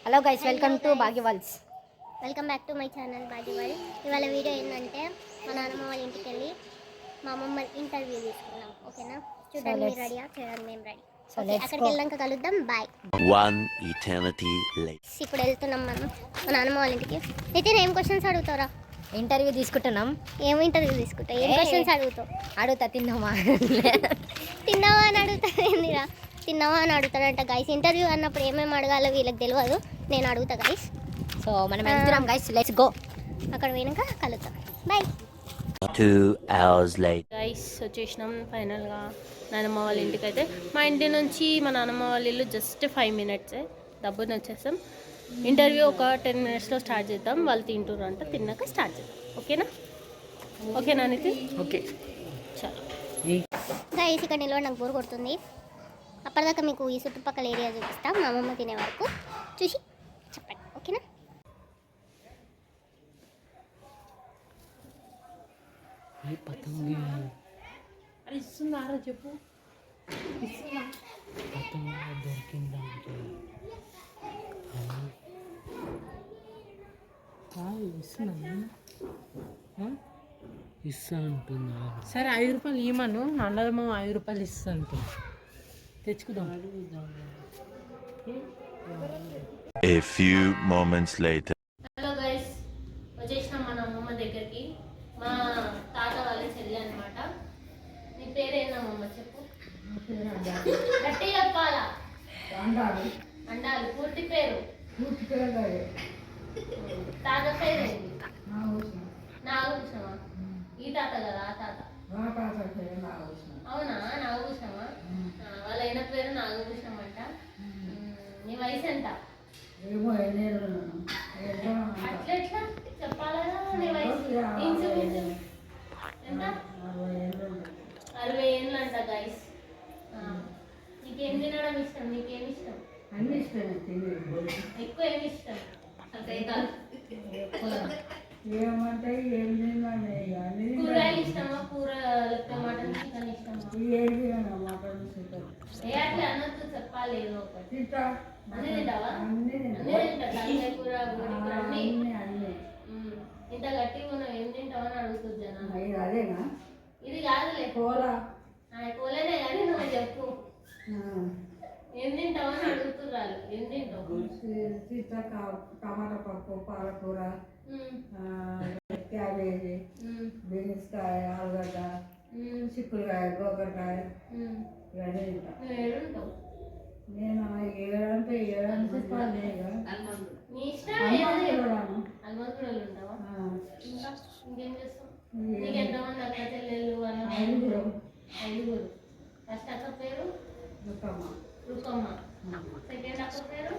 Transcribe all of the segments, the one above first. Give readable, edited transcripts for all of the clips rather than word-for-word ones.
Hello guys, welcome to Bhagyavals. Welcome back to my channel Bhagyaval. ఇవాళ video ఏంటంటే మా నాన్నమ్మ వాళ్ళ ఇంటికి వెళ్ళి మా అమ్మమ్మ ఇంటర్వ్యూ తీసుకున్నాం. ఓకేనా? చూడండి, మీరు రెడీయా? చేయడానికి మేము రెడీ. అక్కడికి వెళ్ళాక కలుద్దాం. బాయ్. ఇప్పుడు వెళ్తున్నాం మనం మా నాన్నమ్మ వాళ్ళ ఇంటికి. అయితే ఏం క్వశ్చన్స్ అడుగుతారా? ఇంటర్వ్యూ తీసుకుంటున్నాం. ఏం ఇంటర్వ్యూ తీసుకుంటా? ఏం క్వశ్చన్స్ అడుగుతా. తిన్నావా అని అడుగుతా. ఏందిరా తిన్నావా అని అడుగుతాడంట గైస్. ఇంటర్వ్యూ అన్నప్పుడు ఏమేమి అడగాలో వీళ్ళకి తెలియదు, నేను అడుగుతా గైస్. సో మనం వెళ్తున్నాం గైస్, లెట్స్ గో. అక్కడ పోయినాక కలుద్దాం. బాయ్. 2 hours later. గైస్ వచ్చేసినాం ఫైనల్గా నానమ్మ వాళ్ళ ఇంటికి. అయితే మా ఇంటి నుంచి మా నానమ్మ వాళ్ళ ఇల్లు జస్ట్ 5 minutes డబ్బుని వచ్చేస్తాం. ఇంటర్వ్యూ ఒక 10 minutesలో స్టార్ట్ చేద్దాం. వాళ్ళు తింటున్నారు అంట, తిన్నాక స్టార్ట్ చేద్దాం. ఓకేనా నితిన్? ఓకే. చాలా గైస్ ఇక్కడ నిలబడి నాకు బోర్ కొడుతుంది. అప్పటిదాకా మీకు ఈ చుట్టుపక్కల ఏరియా చూపిస్తాం. మా అమ్మమ్మ తినే వరకు చూసి చెప్పండి. ఓకేనా? అది ఇస్తున్నారా చెప్పు. ఇస్తానంటున్నా. సరే 5 రూపాయలు ఇవ్వమను. అన్నదమ్మ 5 రూపాయలు ఇస్తాను. తెచ్చుకుందాం. A few moments later. Hello guys, వచ్చేసినాం మన అమ్మమ్మ దగ్గరికి. మా తాత వాళ్ళ చెల్లి అనమాట. నీ పేరేనమ్మమ్మ చెప్పు. గట్టి చెప్పాలా? అండాలి. పూర్తి పేరు? తాత పేరేంటి? నాగభూషణమా? ఈ తాత కదా? ఆ తాత అవునా? నాగభూషణమా? వాళ్ళ అయిన పేరు నాగభూషణం అంట. నీ వయసు ఎంత? అట్లెట్లా చెప్పాలా? నీ వయసు ఇంచుమించు ఎంత? 60 ఏళ్ళు అంట గైస్. నీకేం తినడం ఇష్టం? నీకేమి ఇష్టం? అన్ని ఇష్టమే. ఎక్కువ ఏమి ఇష్టం? ఏమంటే ఏం తిన్నాను. కూరగాయలు ఇష్టమా? కూర లేకపోతే మటన్ చికెన్ ఇష్టమా? ఏం తిన్నాను. మటన్ చికెన్ ఏ అట్లా అనొద్దు, చెప్పాలి ఏదో ఒకటి. తింటా. అన్నీ తింటావా? అన్ని అన్నీ తింటా. తలకాయ కూర, గుడి కూర అన్నీ. అన్ని ఇంత గట్టిగా ఉన్నావు, ఏం తింటావని అడుగుతుంది జనాలు. అదేనా? ఇది కాదులే కూర. కూరనే కానీ నువ్వు చెప్పు. ఏం తింటావని అడుగుతున్నారు. ఏం తింటావు? టమాటా పప్పు, పాలకూర, క్యాబేజీ, బీన్స్కాయ, ఆలుగడ్డ, చిక్కుడుకాయ, గోకరకాయ ఇవన్నీ తింటా. ఏడుంటావు? నేను ఏడంటే చెప్పాలి. నీ ఇష్టం. అల్మగూడలు ఉంటావా? ఇంకా ఇంకేం చేస్తావు? నీకు ఎంతమంది అక్క చెల్లెళ్ళు? ఐదుగురు. ఫస్ట్ అక్క పేరు రుకమ్మ. సెకండ్ అక్క పేరు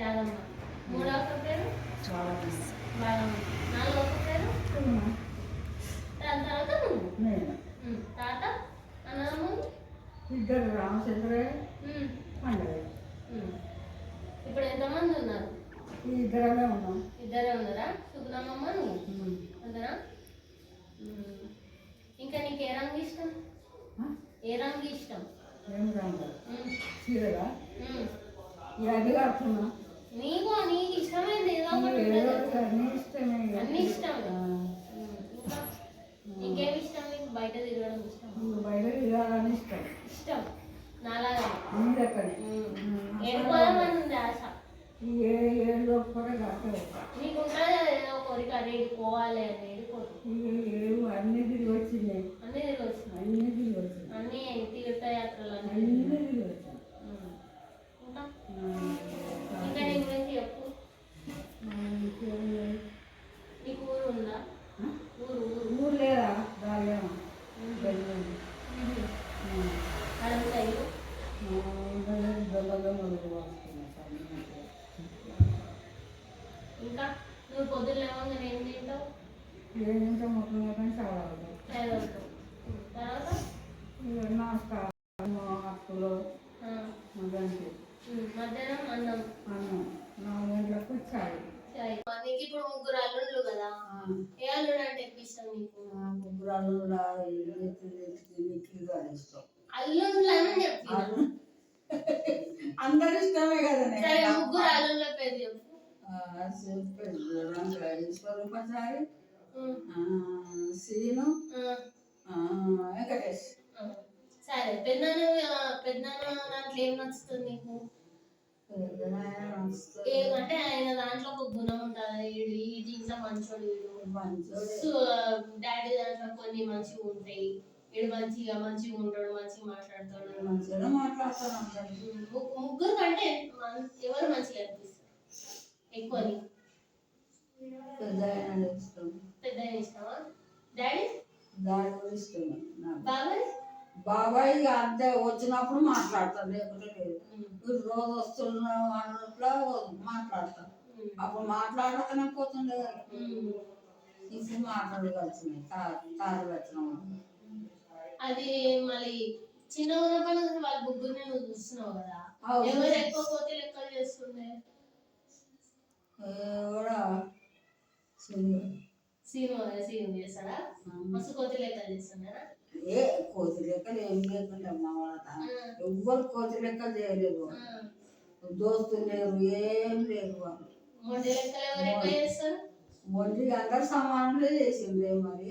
యాదమ్మ. మూడో అక్క పేరు బాలమ్మ. నాలుగో అక్క పేరు దాని తర్వాత నువ్వు. తాత అన్నదమ్ములు ఇద్దరు, రామచంద్రయ్య, పండగ. ఇప్పుడు ఎంతమంది ఉన్నారు? ఇద్దరమే ఉన్నాం. ఇద్దరే ఉన్నారా? సుగుణమ్మ నువ్వు అంతనా? ఇంకా నీకు ఏ రంగు ఇష్టం? ఏ రంగు ఇష్టం? ఏం రంగు? చీరగా అది కాకుండా నీకు ఇష్టమైంది ఏదో ఒకటి అన్ని ఇష్టమే. అన్ని ఇష్టం. ఇంకా ఇంకేమి ఇష్టం? నీకు బయట తిరగడం ఇష్టం? బయట తిరగాలని ఇష్టం. నాలాగా మీదక్కడే ఏడుకోదామని ఉంది ఆశ. ఏడు కూడా కట్టలేదు. నీకు ఉంటుంది ఏదో కోరిక, అరే పోవాలి అని. ఏడుకోదు. అన్ని తిరిగి వచ్చినాయి. అన్నీ తిరిగి వచ్చినాయి. అన్ని తిరిగి వచ్చినాయి. అన్నీ తీర్థయాత్రలు అన్నీ. అన్ని తిరిగి వచ్చినాయి. ఇంకా ఇంకా నీ గురించి చెప్పు. నీకు ఊరు ఉందా? ఊరు లేదా? రాలేమా? అడుగుతాయి. ఇంకా నువ్వు పొద్దున్న లేవగానే ఏం తింటావు? ఏంటంటే మొత్తం చాలా చదువుతావు. తర్వాత అప్పులు మధ్యాహ్నం అన్నం. 4 గంటలకు చాయ్. నీకు ఇప్పుడు 3 అల్లుళ్ళు కదా? ఏ అల్లుడు అంటే ఎక్కువ ఇష్టం నీకు? ముగ్గురు అల్లుళ్ళు ఇష్టం. అల్లుళ్ళు అని చెప్పి అందరు అందరు ఇష్టమే కదా సరే ముగ్గురు అల్లుళ్ళ పేరు చెప్పు. స్వరూపచారి, సీను, వెంకటేష్. సరే పెద్దనాన్న దాంట్లో ఏం నచ్చుతుంది నీకు? ఏమంటే ఆయన దాంట్లో ఒక గుణం ఉంటుంది, ఈ దీంట్లో మంచోడు డాడీ దాంట్లో కొన్ని మంచిగా ఉంటాయి, వీడు మంచిగా ఉంటాడు, మంచిగా మాట్లాడతాడు. ముగ్గురు కంటే ఎవరు మంచిగా అనిపిస్తారు ఎక్కువ? పెద్ద ఇష్టమా? డాడీ ఇష్టమే. బాబాయ్ బాబాయ్ అంతే వచ్చినప్పుడు మాట్లాడతాడు, లేకుంటే లేదు. రోజు వస్తున్నావు అన్నట్లో మాట్లాడతాం. అప్పుడు మాట్లాడకనే పోతుండే కదా, ఇప్పుడు మాట్లాడగలిసినాయి తారు వచ్చినాం. అది మళ్ళీ చిన్న ఉన్నప్పుడు వాళ్ళ ముగ్గురిని నువ్వు చూస్తున్నావు కదా, ఎవరు ఎక్కువ పోతే లెక్కలు చేస్తుండే? కూడా సీను చేస్తాడా? మస్తు కోతి లెక్కలు చేస్తున్నారా? ఏ కోతి లెక్కలు ఏం లేకుండా మా వాళ్ళ ఎవ్వరు కోతి లెక్కలు చేయలేదు, దోస్తులు లేరు, ఏం లేరు. వాళ్ళు మొండి లెక్కలు ఎవరు ఎక్కువ చేస్తారు? మొండి అందరు సమానంగా చేసిండే. మరి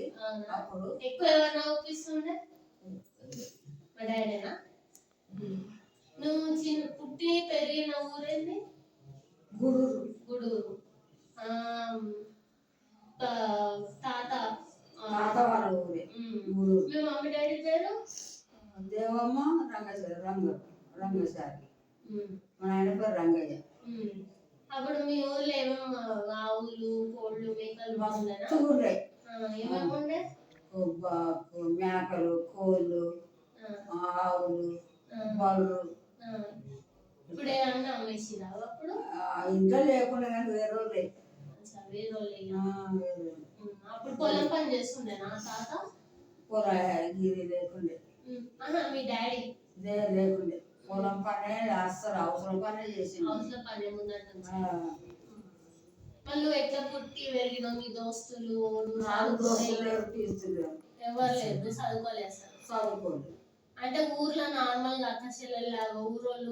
అప్పుడు ఎక్కువ ఎవరు ఒప్పిస్తుండే? మా డాడీనా? నువ్వు పుట్టి పెరిగిన ఊరేంది? గూడూరు. తాత వాళ్ళ ఊరే గూడూరు. మీ మమ్మీ డాడీ పేరు? దేవమ్మ, రంగశారి. మా ఆయన పేరు రంగయ్య. అప్పుడు మీ ఊర్లో ఏమేమి ఆవులు, కోళ్ళు, మేకలు బాగుండేనా? ఏమేమి ఉండే? మేకలు, కోళ్ళు, ఆవులు, బళ్ళు. ఇప్పుడు ఏమన్నా అమ్మేసిరా అప్పుడు? ఇంట్లో లేకుండా కానీ వేరే అప్పుడు పొలం పని చేస్తుండేనా తాత? గిరి లేకుండే. మీ డాడీ లేకుండే, పొలం పనే అసలు అవసరం పనే చేసింది. అవసరం పనే ముందట. మళ్ళీ నువ్వు ఎట్లా పుట్టి పెరిగినావు? మీ దోస్తులు ఎవరు లేదు, చదువుకోలేదు? చదువుకోలేదు. అంటే ఊర్లో నార్మల్ గా అక్క చెల్లెల్లాగా ఊరోళ్ళు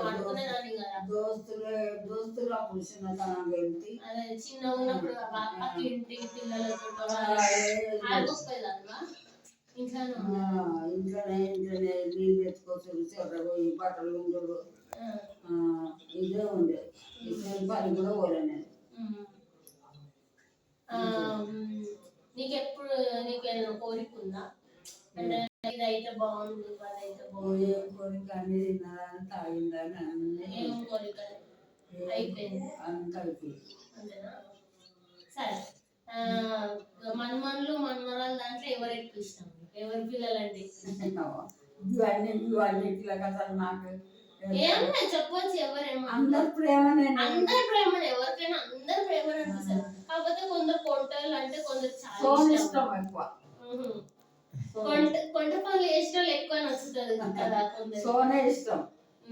ఆడుకునేదాన్ని కదా? దోస్తులు అప్పుడు చిన్నతనం వెళ్తే అదే చిన్న ఉన్నప్పుడు పక్క ఇంటి పిల్లలతో ఆడుకోపోయేదాన్ని. ఇంట్లోనే నీళ్ళు ఎత్తుకోవచ్చు, చెర్రపోయి బట్టలు ఉండరు, ఇదే ఉండేది. పని కూడా పోలే నేను. నీకు ఏదైనా కోరిక ఉందా? అంటే ఇదైతే బాగుంది, అదైతే బాగుంది? కోరిక అన్ని తిన్నారని తాగిందని అన్ని ఏం కోరిక అయిపోయింది? అంత అయిపోయింది. అంతేనా? సరే, మన్మరాలు దాంట్లో ఎవరు ఎక్కువ ఇష్టం? ఎవరి పిల్లలండి? ఇవన్నీ కదా నాకు ఏమన్నా చెప్పవచ్చు. ఎవరేమో అందరు ప్రేమనే, ఎవరికైనా అందరు ప్రేమ అనిపిస్తారు. కాకపోతే కొందరు కొంటలు అంటే కొందరు చాలా ఇష్టం ఎక్కువ. కొంట పనులు వేసిన వాళ్ళు ఎక్కువ నచ్చుతుంది కదా కొందరు. సోనే ఇష్టం.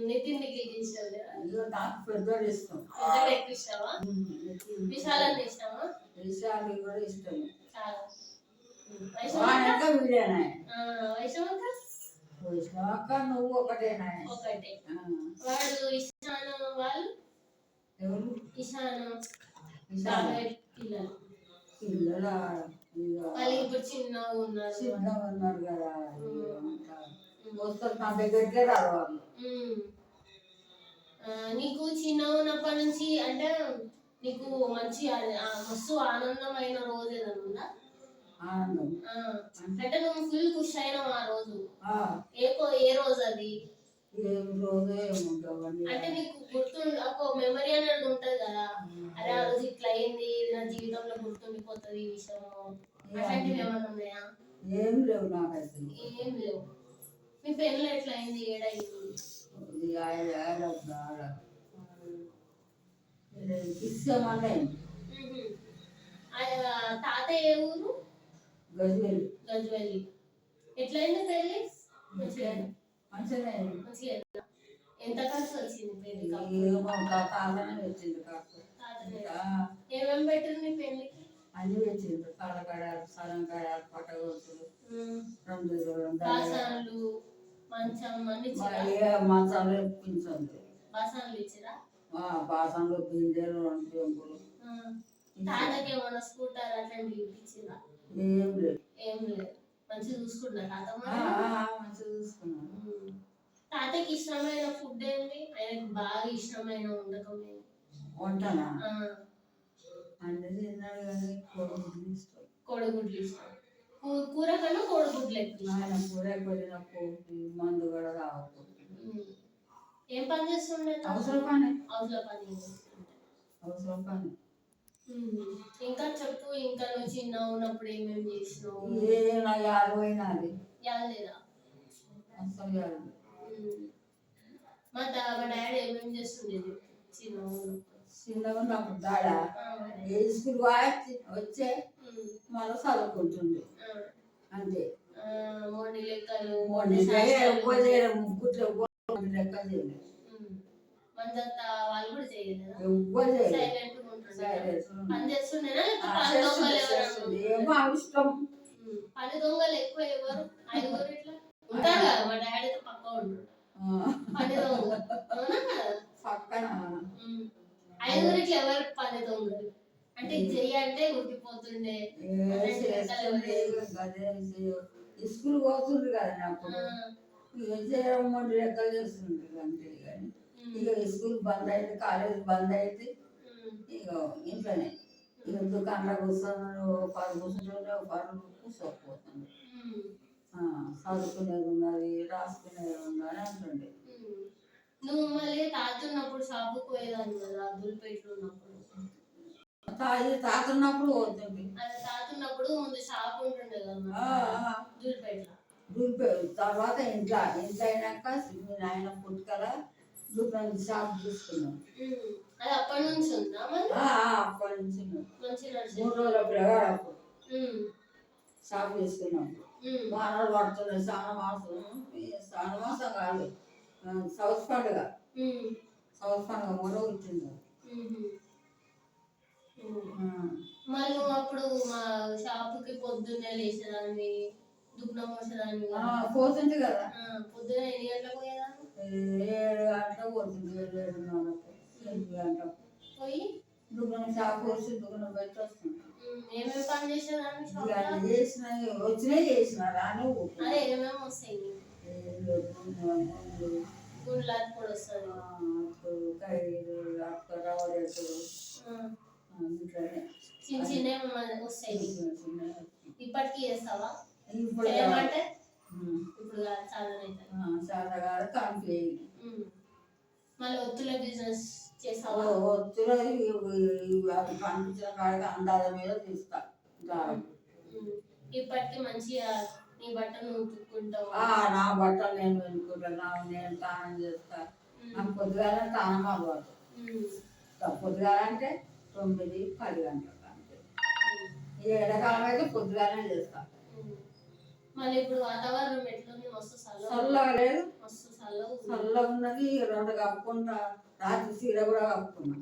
నితిన్ ఇష్టం లేదా? నాకు పెద్దోడు ఇష్టం. పెద్దోడు ఎక్కువ ఇష్టమా? విశాలని ఇష్టమా? విశాలి కూడా ఇష్టం. చాలా. వైష్ణవక్క నువ్వు ఒకటేనా? ఒకటే. వాడు ఇషాను, వాళ్ళు ఎవరు? ఇషాను పిల్లల వాళ్ళు ఇప్పుడు చిన్నగా ఉన్నారు కదా, వస్తారు నా దగ్గరికే రావాలి. నీకు చిన్న ఉన్నప్పటి నుంచి అంటే నీకు మంచి మస్తు ఆనందమైన రోజు ఏదైనా ఉందా? ఆనందం అంటే నువ్వు ఫుల్ ఖుషి అయినావు ఆ రోజు? ఏ రోజు అది? అంటే నీకు ఒక మెమరీ అనేది ఉంటది కదా, అరే ఆ రోజు ఇట్లా అయింది, నా జీవితంలో గుర్తుండిపోతుంది ఈ విషయం, అట్లాంటివి ఏమైనా ఉన్నాయా? ఏం లేవు నాకైతే. ఏం లేవు. మీ పెళ్ళి ఎట్లా అయింది? ఏడైంది? తాత ఏ ఊరు? గజ్వేలి. ఎట్లయింది పెళ్ళి? ఎంత ఖర్చు వచ్చింది పెళ్లి? ఏమేమి పెట్టింది మీ పెళ్లికి? అన్ని పెట్టిండ్రు. కాళ్ళకాడాలు, సలం కాడాలు, పట్టగొట్టులు, దాసాలు, మంచం అన్ని మా ఇచ్చిరా? ఏ మంచాలు ఎప్పించండి, బాసనలు ఇచ్చిరా? బాసనలు బిందెలు రెండు చెంబులు తాతకి ఏమైనా స్కూటర్ అట్లాంటివి ఇచ్చిరా? ఏం లేదు. ఏం లేదు. మంచిగా చూసుకుంటున్నా తాత మంచిగా చూసుకున్నాను. తాతకి ఇష్టమైన ఫుడ్ ఏంటి? ఆయనకు బాగా ఇష్టమైన వంటకం ఏంటి? వంటనా అన్నీ తిన్నాడు కానీ కోడిగుడ్లు ఇష్టం. కోడిగుడ్లు ఇష్టం. కూర కన్నా కోడిగుడ్లు ఎక్కువ ఇష్టం. ఆయన కూర కొద్దిన కోడి మందు కూడా తాగకూడదు. ఏం పని చేస్తుండే? అవసరం పని, అవసరం పని చేస్తుండే. అవసరం పని. ఇంకా చెప్పు, ఇంకా నువ్వు చిన్న ఉన్నప్పుడు ఏమేమి చేసినావు? నా యారు పోయినా అది యాదలేదా? అసలు యారు. మా డాడీ ఏమేమి చేస్తుండేది చిన్న ఉన్నప్పుడు? చిన్నగా ఉన్నప్పుడు దాడా ఏ స్కూల్ వచ్చే మళ్ళీ చదువుకుంటుండే అంతే. మోడీ లెక్కలు, ముగ్గుట్లో లెక్క చేయలేదు. మందంత వాళ్ళు కూడా చేయలేదా? ఎవ్వరు సైలెంట్ గా ఉంటుండే. పని చేస్తుండేనా ఏమో ఇష్టం. పని దొంగలు ఎక్కువ ఎవరు? 5 ఇట్లా ఉంటారు కదా. మా డాడీ అయితే పక్క ఉంటాడు పని దొంగ. అవునా కదా? పక్కన 5 ఇట్లా ఎవరు పని దొంగలు అంటే చెయ్యంటే ఉట్టిపోతుండే. స్కూల్ పోతుండ్రు కదా అప్పుడు చేయమని లెక్కలు చేస్తుండ్రు అంతే. కానీ ఇక స్కూల్ బంద్ అయితే, కాలేజ్ బంద్ అయితే ఇక ఇంట్లోనే ఇక దుకాణంలో కూర్చొని 10 కూర్చుంటుండే, 10 కూర్చోకపోతుండే. చదువుకునేది ఉన్నది, రాసుకునేది ఉన్నది అంటుండే. నువ్వు మళ్ళీ తాతున్నప్పుడు షాపుకి పోయేదాన్ని కదా దుల్పేటలో ఉన్నప్పుడు? తాతున్నప్పుడు పోతుండే. అదే తాతున్నప్పుడు ముందు షాప్ ఉంటుండే కదా దుల్పేటలో. తర్వాత ఇంట్లో అయినాక మీ నాయన పుట్టుకల దుకాణం షాప్ తీసుకున్నాం. అది అప్పటి నుంచి ఉందా? అప్పటి నుంచి మంచిగా 3 రోజుల పిల్లగాడు అప్పుడు షాప్ తీసుకున్నాం. వానలు పడుతున్నాయి, శ్రావణమాసం కాదు, సౌత్ పండుగ మొన్న వచ్చింది. మరి నువ్వు అప్పుడు మా షాపుకి పొద్దున్నే లేచేదాన్ని, దుఃఖం వచ్చేదాన్ని పోతుంది కదా. పొద్దున ఎన్ని గంటలకు పోయేదాన్ని? 7 గంటలకు పోతుంది, 7 గంటలకు పోయి దుకాణం షాప్ వచ్చి దుకాణం పెట్టి వస్తుంది. ఏమేమి పని చేసేదాన్ని? వచ్చినాయి చేసిన రాను. అదే ఏమేమి వస్తాయి? గుండ్లాది కూడా వస్తుంది, చిన్న చిన్న వస్తాయి. ఇప్పటికీ చేస్తావా? చేయమంటే ఇప్పుడు చాలా కాదు. మళ్ళీ ఒత్తుల బిజినెస్ చేస్తావా? ఒత్తులో అది పంపించిన కాడికి అందాల మీద తీస్తా. ఇప్పటికి మంచిగా నీ బట్టలు నువ్వు ఉతుక్కుంటావు? నా బట్టలు నేను వెనుకుంటాను, నేను స్నానం చేస్తా. నాకు పొద్దుగాల స్నానం అవ్వదు. పొద్దుగాల అంటే 9, 10 గంటలకు అంతే. ఈ ఎండాకాలం అయితే పొద్దుగాలనే చేస్తా. మళ్ళీ ఇప్పుడు వాతావరణం ఎట్లుంది? మస్తు చల్లగా లేదు, మస్తు చల్లగా ఉన్నది. 2 కప్పుకుంటా, రాత్రి చీర కూడా కప్పుకున్నా.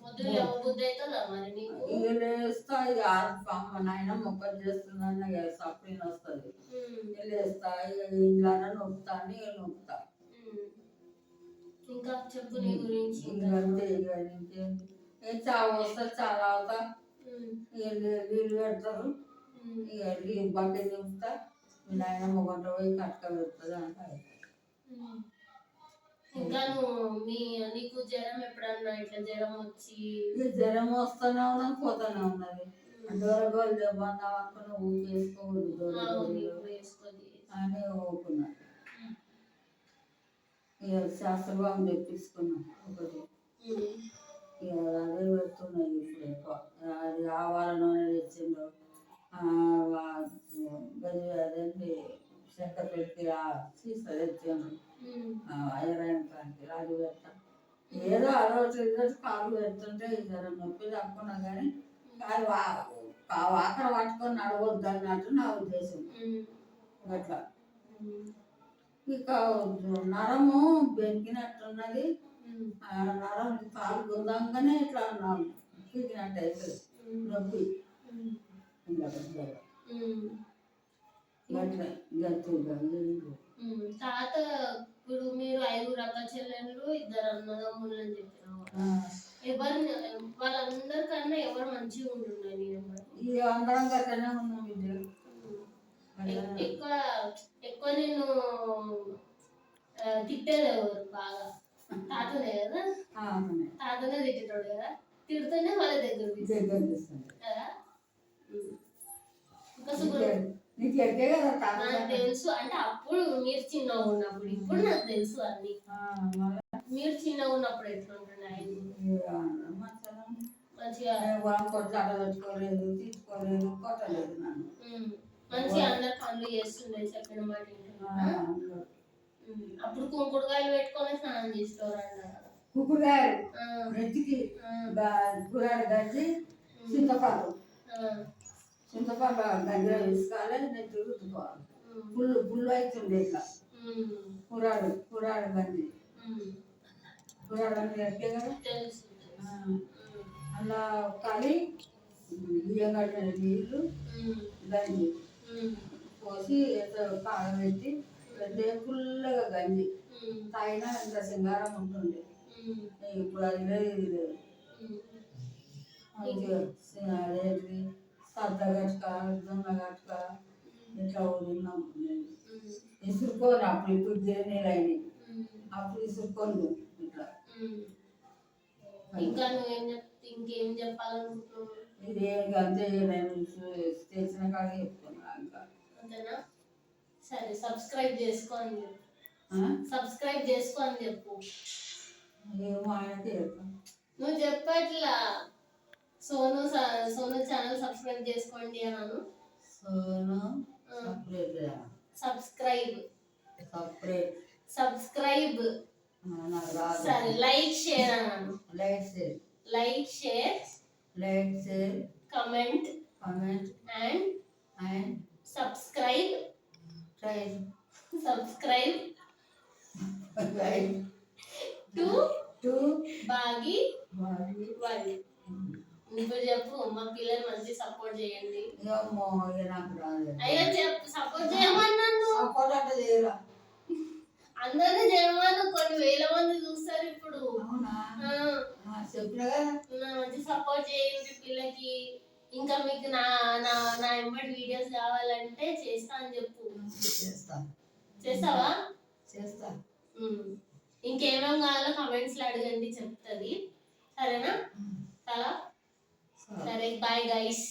పొద్దున్న బుద్ధి అవుతుందా మరి నీకు? ఇక లేస్తా, ఇక అమ్మ నాయన మొక్కలు చేస్తుందని సప్లీన్ వస్తుంది. లేస్తా, ఇక ఇంట్లోనే నొక్కుతా అని నొక్కుతా. ఇంకా చెప్పు నీ గురించి. ఇంకంతే. ఇక చావు వస్తుంది, చాలా అవుతా. ఇక నీళ్ళు పెడతారు, ఇక నీళ్ళు బకెట్ నింపుతా. మీ నాయనమ్మ వంట పోయి కట్ట పెడుతుంది అంటారు. ఇంకా నువ్వు నీకు జ్వరం ఎప్పుడన్నా ఇట్లా జ్వరం వచ్చి? జ్వరం వస్తూనే ఉన్నది, పోతూనే ఉన్నది. దూరగోలు దెబ్బందాం అనుకున్న ఊకేసుకోకూడదు, దూరగోలు అని ఊకున్నా. ఇక శాస్త్రభావం తెప్పించుకున్నాం ఒకటి. ఇక అదే పెడుతున్నాయి ఇప్పుడు ఎక్కువ. అది ఆవాల నూనె తెచ్చిండు, అదేంటి చెక్క పెట్టి సీసా తెచ్చిండు, ఐరన్ కాంతి అది పెడతా. ఏదో అదొకటి ఇదొకటి కాలు పెడుతుంటే జ్వరం నొప్పి తక్కున్నా కానీ అది వాకర పట్టుకొని నడవద్దు అన్నట్టు నా ఉద్దేశం. అట్లా ఇక నరము బెనికినట్టున్నది. నరం కాలు గుందంగానే ఇట్లా పీకినట్టు అవుతుంది నొప్పి. గట్ల గట్ల తాత ఇప్పుడు మీరు 5 అక్క చెల్లెళ్ళు 2 అన్నదమ్ములు అని చెప్పినావు. వాళ్ళందరికన్నా ఎవరు మంచిగా ఉంటుండే ఇక అందరం గట్లనే ఉన్నాం ఇద్దరు. ఎక్కువ నేను తిట్టేది ఎవరు బాగా? తాతనే కదా, తాతనే తిట్టేటోడు కదా, తిడుతూనే వాళ్ళ దగ్గర కదా. నీకు ఎక్కే కదా నాకు తెలుసు, అంటే అప్పుడు మీరు చిన్నగా ఉన్నప్పుడు, ఇప్పుడు నాకు తెలుసు అన్ని. మీరు చిన్నగా ఉన్నప్పుడు ఎట్లుంటుండే? మంచిగా కొట్లాట పెట్టుకోలేదు, తీసుకోలేదు, కొట్టలేదు నన్ను. మంచిగా అందరు పనులు చేస్తుండే, చెప్పిన మాట వింటున్నా. అప్పుడు కుంకుడుకాయలు పెట్టుకొని స్నానం చేసుకోరంట. కుక్కుడుకాయలు నెత్తికి గురాడు గడ్డి చింతపండు దగ్గర తీసుకోవాలి, నెత్తి రుద్దుకోవాలి. పుల్లు అవుతుండే ఇట్లా కురాడు గడ్డి అంటే ఎట్టే కదా. అలా కలి బియ్యం కట్టిన నీళ్ళు గంజి పోసి కాగబెట్టి పెద్ద పుల్లగా గంజి తాగినా ఇంత సింగారం ఉంటుండే. ఇప్పుడు అది లేదు. అదేంటి సద్ద గట్క జొన్న గట్క ఇట్లా తిన్నాం. ఇసురుకోను అప్పుడు, ఇప్పుడు నీళ్ళు అయినాయి. అప్పుడు ఇసురుకోను ఇట్లా. ఇంకా ఇంకేం చెప్పాలనుకుంటున్నావు? ఇదే అంతే, నేను తెలిసిన కాడికి చెప్తున్నా. ఇంకా అంతేనా? సరే, సబ్స్క్రైబ్ చేసుకో అని చెప్పు. సబ్స్క్రైబ్ చేసుకో అని చెప్పు. ఏమో ఆయనకే చెప్తాను. నువ్వు చెప్పట్లా, సోను ఛానల్ సబ్స్క్రైబ్ చేసుకోండి అన్నాను. సబ్స్క్రైబ్ సరే, లైక్ షేర్ అన్నాను. Like share comment and subscribe to Bagi world. ఇప్పుడు చెప్పు, మా పిల్లలు మంచి సపోర్ట్ చేయండి. అయ్యో చెప్పు, సపోర్ట్ చేయమన్నాను. అందరూ చేయమని, కొన్ని వేల మంది చూస్తారు ఇప్పుడు. మంచి సపోర్ట్ చేయండి పిల్లకి. ఇంకా మీకు నా ఎంబడి వీడియోస్ కావాలంటే చేస్తా అని చెప్పు. చేస్తావా? చేస్తా. ఇంకేమేం కావాలో కమెంట్స్ లో అడగండి, చెప్తుంది. సరేనా? చాలా సరే, బాయ్ గైస్.